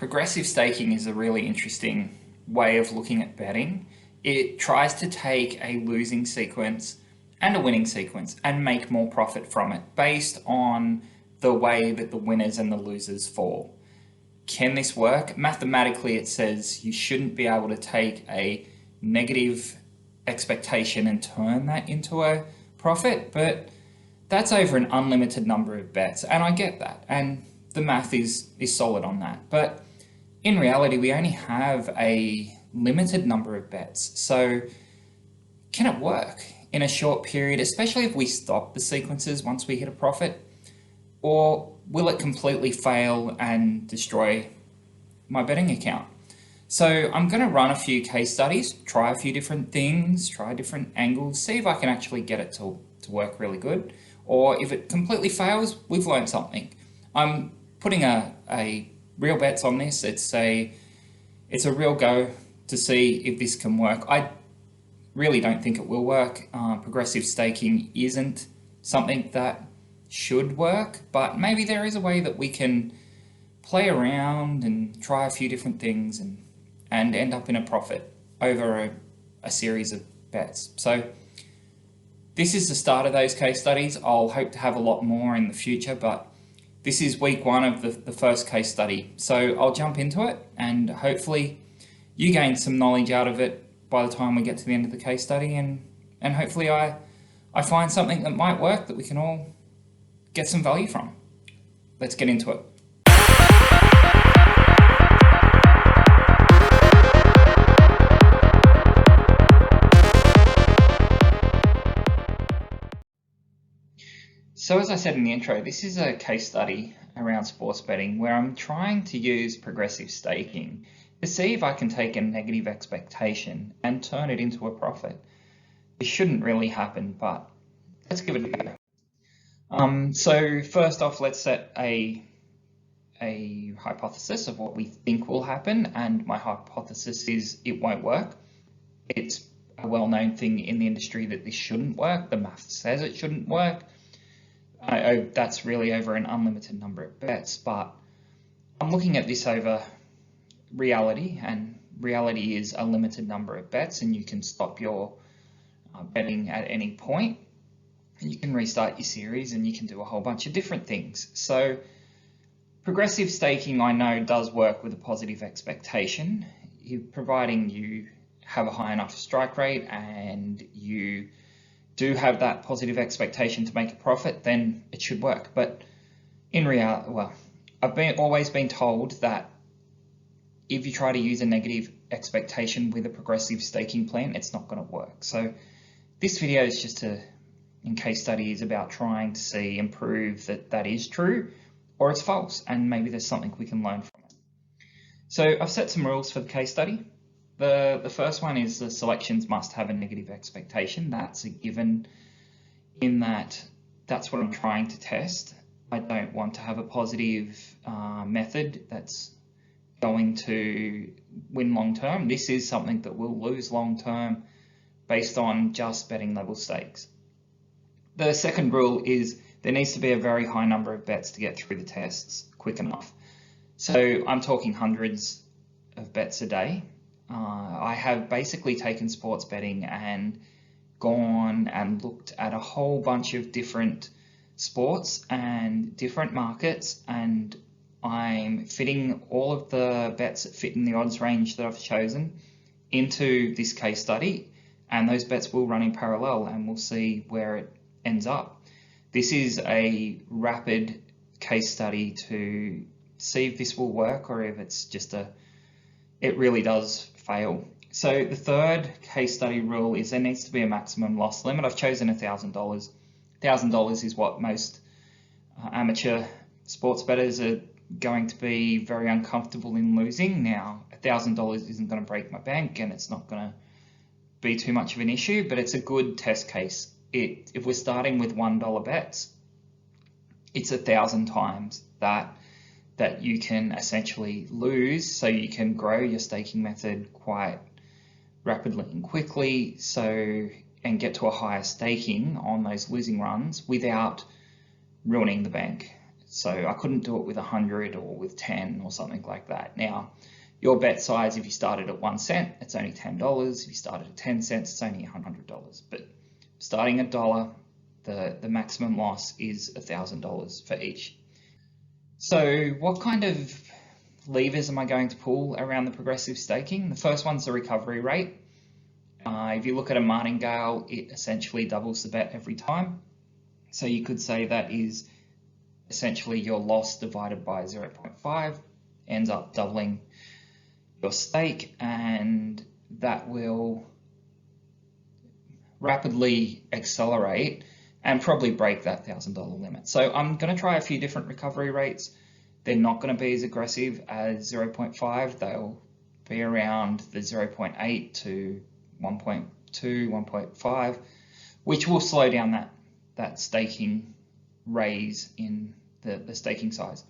Progressive staking is a really interesting way of looking at betting. It tries to take a losing sequence and a winning sequence and make more profit from it based on the way that the winners and the losers fall. Can this work? Mathematically, it says you shouldn't be able to take a negative expectation and turn that into a profit, but that's over an unlimited number of bets, and I get that, and the math is solid on that. But in reality, we only have a limited number of bets, so can it work in a short period, especially if we stop the sequences once we hit a profit? Or will it completely fail and destroy my betting account? So I'm going to run a few case studies, try a few different things, try different angles, see if I can actually get it to work really good. Or if it completely fails, we've learned something. I'm putting a real bets on this. It's a real go to see if this can work. I really don't think it will work. Progressive staking isn't something that should work, but maybe there is a way that we can play around and try a few different things and end up in a profit over a series of bets. So this is the start of those case studies. I'll hope to have a lot more in the future, but this is week one of the first case study. So I'll jump into it and hopefully you gain some knowledge out of it by the time we get to the end of the case study, and hopefully I find something that might work that we can all get some value from. Let's get into it. So as I said in the intro, this is a case study around sports betting where I'm trying to use progressive staking to see if I can take a negative expectation and turn it into a profit. This shouldn't really happen, but let's give it a go. So first off, let's set a hypothesis of what we think will happen, and my hypothesis is it won't work. It's a well-known thing in the industry that this shouldn't work. The math says it shouldn't work. That's really over an unlimited number of bets, but I'm looking at this over reality, and reality is a limited number of bets, and you can stop your betting at any point, and you can restart your series, and you can do a whole bunch of different things. So progressive staking, I know, does work with a positive expectation, providing you have a high enough strike rate and you do have that positive expectation to make a profit, then it should work. But in reality, well, I've always been told that if you try to use a negative expectation with a progressive staking plan, it's not going to work. So this video is just in case study is about trying to prove that is true or it's false, and maybe there's something we can learn from it. So I've set some rules for the case study. The first one is the selections must have a negative expectation. That's a given in that's what I'm trying to test. I don't want to have a positive method that's going to win long term. This is something that will lose long term based on just betting level stakes. The second rule is there needs to be a very high number of bets to get through the tests quick enough. So I'm talking hundreds of bets a day. I have basically taken sports betting and gone and looked at a whole bunch of different sports and different markets, and I'm fitting all of the bets that fit in the odds range that I've chosen into this case study, and those bets will run in parallel and we'll see where it ends up. This is a rapid case study to see if this will work or if it's just it really does fail. So the third case study rule is there needs to be a maximum loss limit. I've chosen $1,000. $1,000 is what most amateur sports bettors are going to be very uncomfortable in losing. Now, $1,000 isn't going to break my bank and it's not going to be too much of an issue, but it's a good test case. If we're starting with $1 bets, it's 1,000 times that you can essentially lose, so you can grow your staking method quite rapidly and quickly, and get to a higher staking on those losing runs without ruining the bank. So I couldn't do it with 100 or with 10 or something like that. Now, your bet size, if you started at 1 cent, it's only $10. If you started at 10 cents, it's only $100. But starting at $1, the maximum loss is $1,000 for each. So what kind of levers am I going to pull around the progressive staking? The first one's the recovery rate. If you look at a martingale, it essentially doubles the bet every time. So you could say that is essentially your loss divided by 0.5 ends up doubling your stake, and that will rapidly accelerate and probably break that $1,000 limit. So I'm going to try a few different recovery rates. They're not going to be as aggressive as 0.5. They'll be around the 0.8 to 1.2, 1.5, which will slow down that staking raise in the staking size.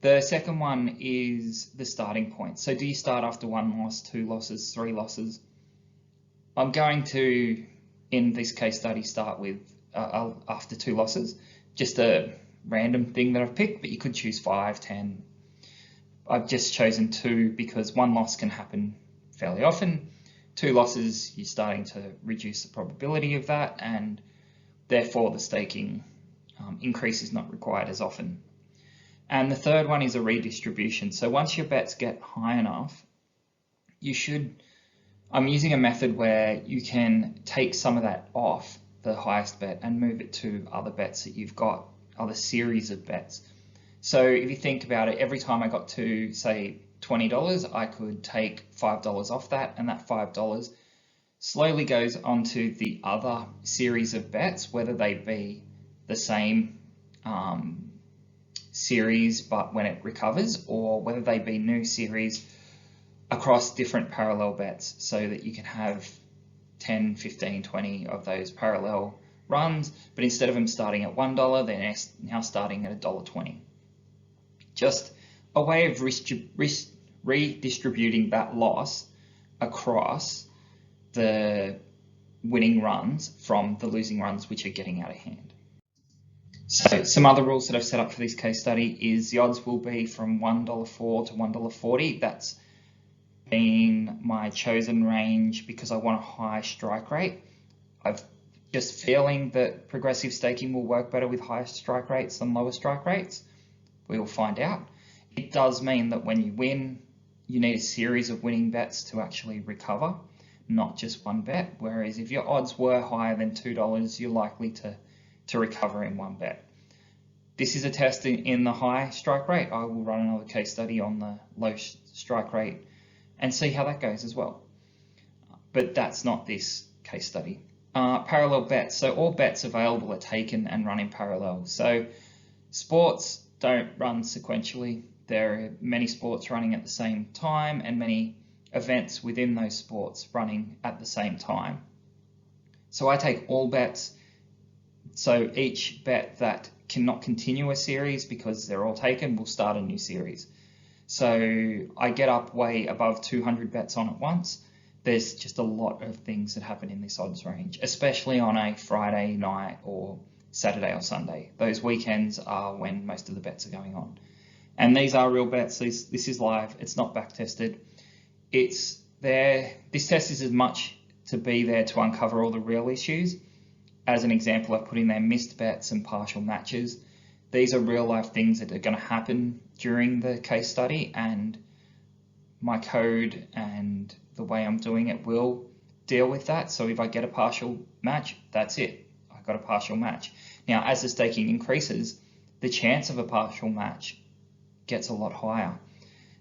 The second one is the starting point. So do you start after 1 loss, 2 losses, 3 losses? I'm going to, in this case study, start with after 2 losses, just a random thing that I've picked, but you could choose 5, 10. I've just chosen 2 because 1 loss can happen fairly often. 2 losses, you're starting to reduce the probability of that, and therefore the staking increase is not required as often. And the third one is a redistribution. So once your bets get high enough, I'm using a method where you can take some of that off the highest bet and move it to other bets that you've got, other series of bets. So if you think about it, every time I got to, say, $20, I could take $5 off that, and that $5 slowly goes onto the other series of bets, whether they be the same series but when it recovers, or whether they be new series across different parallel bets, so that you can have 10, 15, 20 of those parallel runs, but instead of them starting at $1, they're now starting at $1.20. Just a way of redistributing that loss across the winning runs from the losing runs, which are getting out of hand. So some other rules that I've set up for this case study is the odds will be from $1.04 to $1.40. That's been my chosen range because I want a high strike rate. I've just feeling that progressive staking will work better with higher strike rates than lower strike rates. We will find out. It does mean that when you win, you need a series of winning bets to actually recover, not just one bet. Whereas if your odds were higher than $2, you're likely to recover in one bet. This is a test in the high strike rate. I will run another case study on the low strike rate and see how that goes as well. But that's not this case study. Parallel bets. So all bets available are taken and run in parallel. So sports don't run sequentially. There are many sports running at the same time and many events within those sports running at the same time. So I take all bets. So each bet that cannot continue a series because they're all taken will start a new series. So I get up way above 200 bets on at once. There's just a lot of things that happen in this odds range, especially on a Friday night or Saturday or Sunday. Those weekends are when most of the bets are going on. And these are real bets. This is live. It's not back tested. It's there. This test is as much to be there to uncover all the real issues. As an example, I've put in there missed bets and partial matches. These are real life things that are going to happen during the case study, and my code and the way I'm doing it will deal with that. So if I get a partial match, that's it. I got a partial match. Now, as the staking increases, the chance of a partial match gets a lot higher.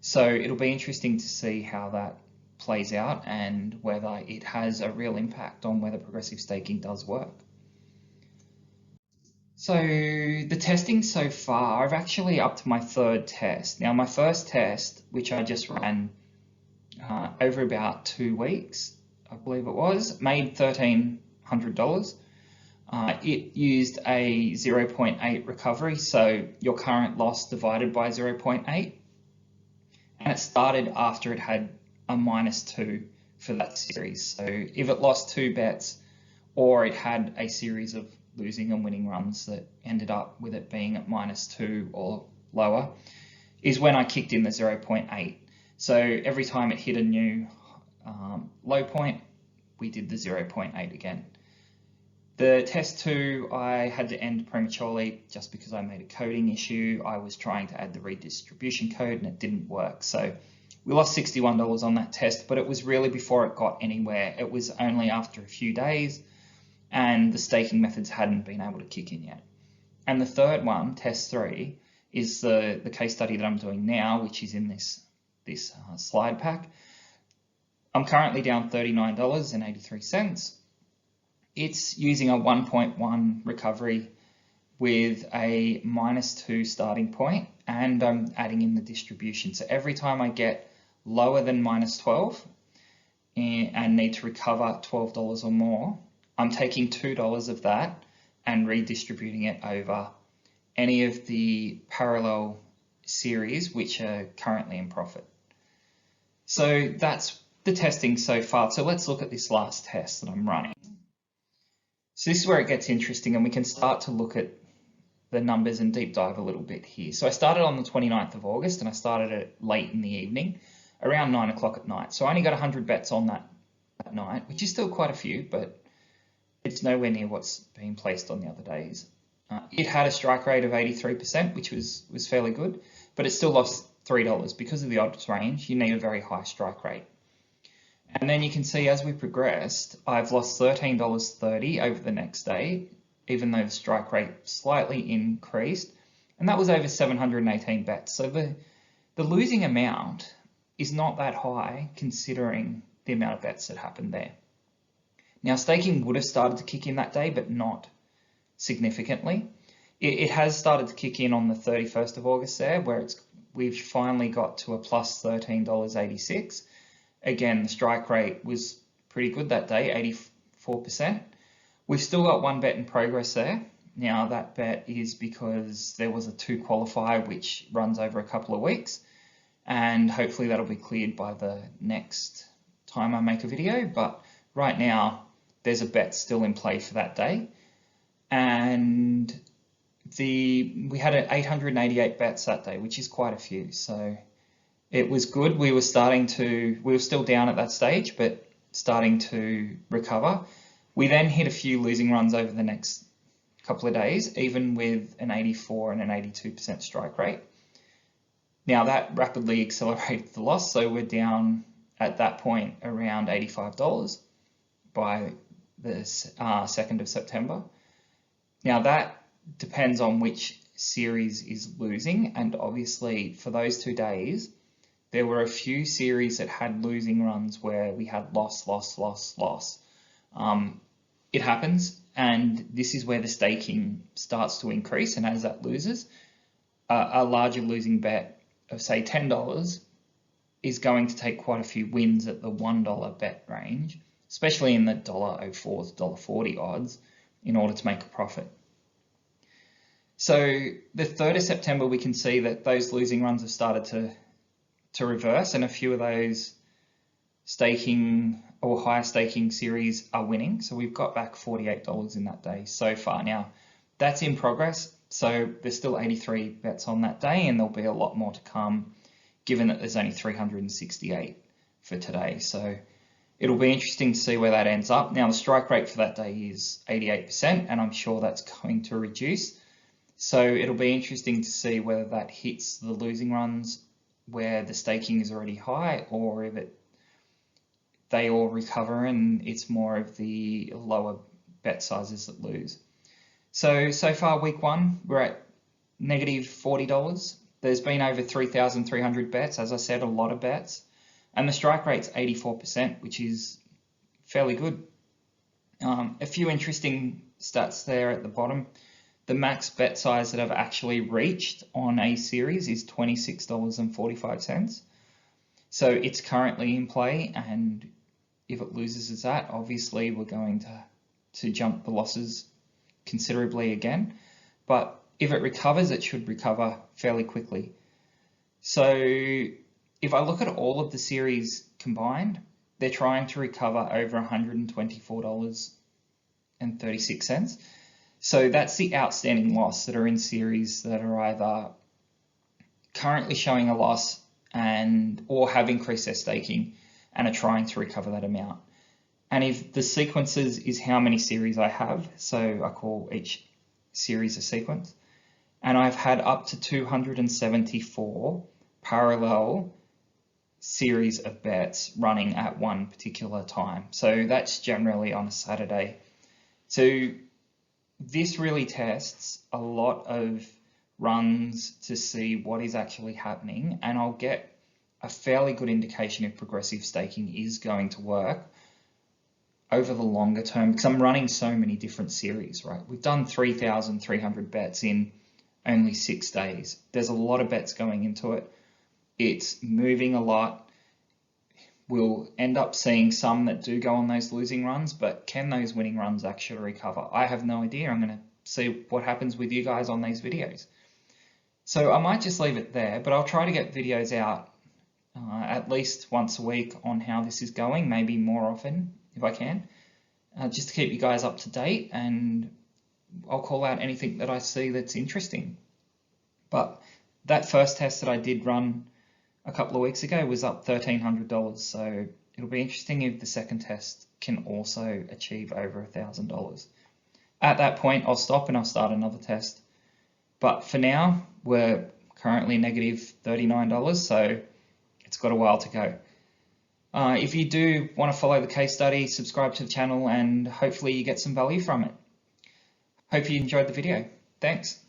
So it'll be interesting to see how that plays out and whether it has a real impact on whether progressive staking does work. So the testing so far, I've actually up to my 3rd test. Now my first test, which I just ran over about 2 weeks, I believe it was, made $1,300. It used a 0.8 recovery, so your current loss divided by 0.8. And it started after it had a -2 for that series. So if it lost 2 bets or it had a series of losing and winning runs that ended up with it being at -2 or lower, is when I kicked in the 0.8. So every time it hit a new low point, we did the 0.8 again. The test 2, I had to end prematurely just because I made a coding issue. I was trying to add the redistribution code and it didn't work. So we lost $61 on that test, but it was really before it got anywhere. It was only after a few days and the staking methods hadn't been able to kick in yet. And the third one, test 3, is the case study that I'm doing now, which is in this slide pack. I'm currently down $39.83. It's using a 1.1 recovery with a -2 starting point, and I'm adding in the distribution. So every time I get lower than -12 and need to recover $12 or more, I'm taking $2 of that and redistributing it over any of the parallel series which are currently in profit. So that's the testing so far. So let's look at this last test that I'm running. So this is where it gets interesting, and we can start to look at the numbers and deep dive a little bit here. So I started on the 29th of August and I started it late in the evening, around 9 o'clock at night. So I only got 100 bets on that night, which is still quite a few, but it's nowhere near what's been placed on the other days. It had a strike rate of 83%, which was fairly good, but it still lost $3 because of the odds range. You need a very high strike rate. And then you can see as we progressed, I've lost $13.30 over the next day, even though the strike rate slightly increased, and that was over 718 bets. So the losing amount is not that high considering the amount of bets that happened there. Now, staking would have started to kick in that day, but not significantly. It has started to kick in on the 31st of August there, where we've finally got to a plus $13.86. Again, the strike rate was pretty good that day, 84%. We've still got one bet in progress there. Now that bet is because there was a 2 qualifier which runs over a couple of weeks, and hopefully that'll be cleared by the next time I make a video. But right now there's a bet still in play for that day, and we had 888 bets that day, which is quite a few. So it was good. We were still down at that stage, but starting to recover. We then hit a few losing runs over the next couple of days, even with an 84 and an 82% strike rate. Now that rapidly accelerated the loss, so we're down at that point around $85 by the 2nd of September. Now that depends on which series is losing, and obviously for those 2 days, there were a few series that had losing runs where we had loss. It happens, and this is where the staking starts to increase, and as that loses, a larger losing bet of say $10 is going to take quite a few wins at the $1 bet range, especially in the $1.04 to $1.40 odds, in order to make a profit. So the 3rd of September, we can see that those losing runs have started to reverse, and a few of those staking or higher staking series are winning. So we've got back $48 in that day so far. Now that's in progress, so there's still 83 bets on that day, and there'll be a lot more to come given that there's only 368 for today. So it'll be interesting to see where that ends up. Now the strike rate for that day is 88%, and I'm sure that's going to reduce. So it'll be interesting to see whether that hits the losing runs where the staking is already high, or if they all recover and it's more of the lower bet sizes that lose. So far week 1, we're at negative $40. There's been over 3,300 bets, as I said, a lot of bets, and the strike rate's 84%, which is fairly good. A few interesting stats there at the bottom. The max bet size that I've actually reached on a series is $26.45. So it's currently in play, and if it loses that, obviously we're going to jump the losses considerably again. But if it recovers, it should recover fairly quickly. So if I look at all of the series combined, they're trying to recover over $124.36. So that's the outstanding loss that are in series that are either currently showing a loss or have increased their staking and are trying to recover that amount. And if the sequences is how many series I have, so I call each series a sequence, and I've had up to 274 parallel series of bets running at one particular time. So that's generally on a Saturday. So this really tests a lot of runs to see what is actually happening, and I'll get a fairly good indication if progressive staking is going to work over the longer term, because I'm running so many different series, right? We've done 3,300 bets in only 6 days. There's a lot of bets going into it. It's moving a lot. We'll end up seeing some that do go on those losing runs, but can those winning runs actually recover? I have no idea. I'm going to see what happens with you guys on these videos. So I might just leave it there, but I'll try to get videos out at least once a week on how this is going, maybe more often if I can, just to keep you guys up to date, and I'll call out anything that I see that's interesting. But that first test that I did run a couple of weeks ago was up $1,300, so it'll be interesting if the second test can also achieve over $1,000. At that point, I'll stop and I'll start another test. But for now, we're currently negative $39, so it's got a while to go. If you do want to follow the case study, subscribe to the channel, and hopefully you get some value from it. Hope you enjoyed the video. Thanks.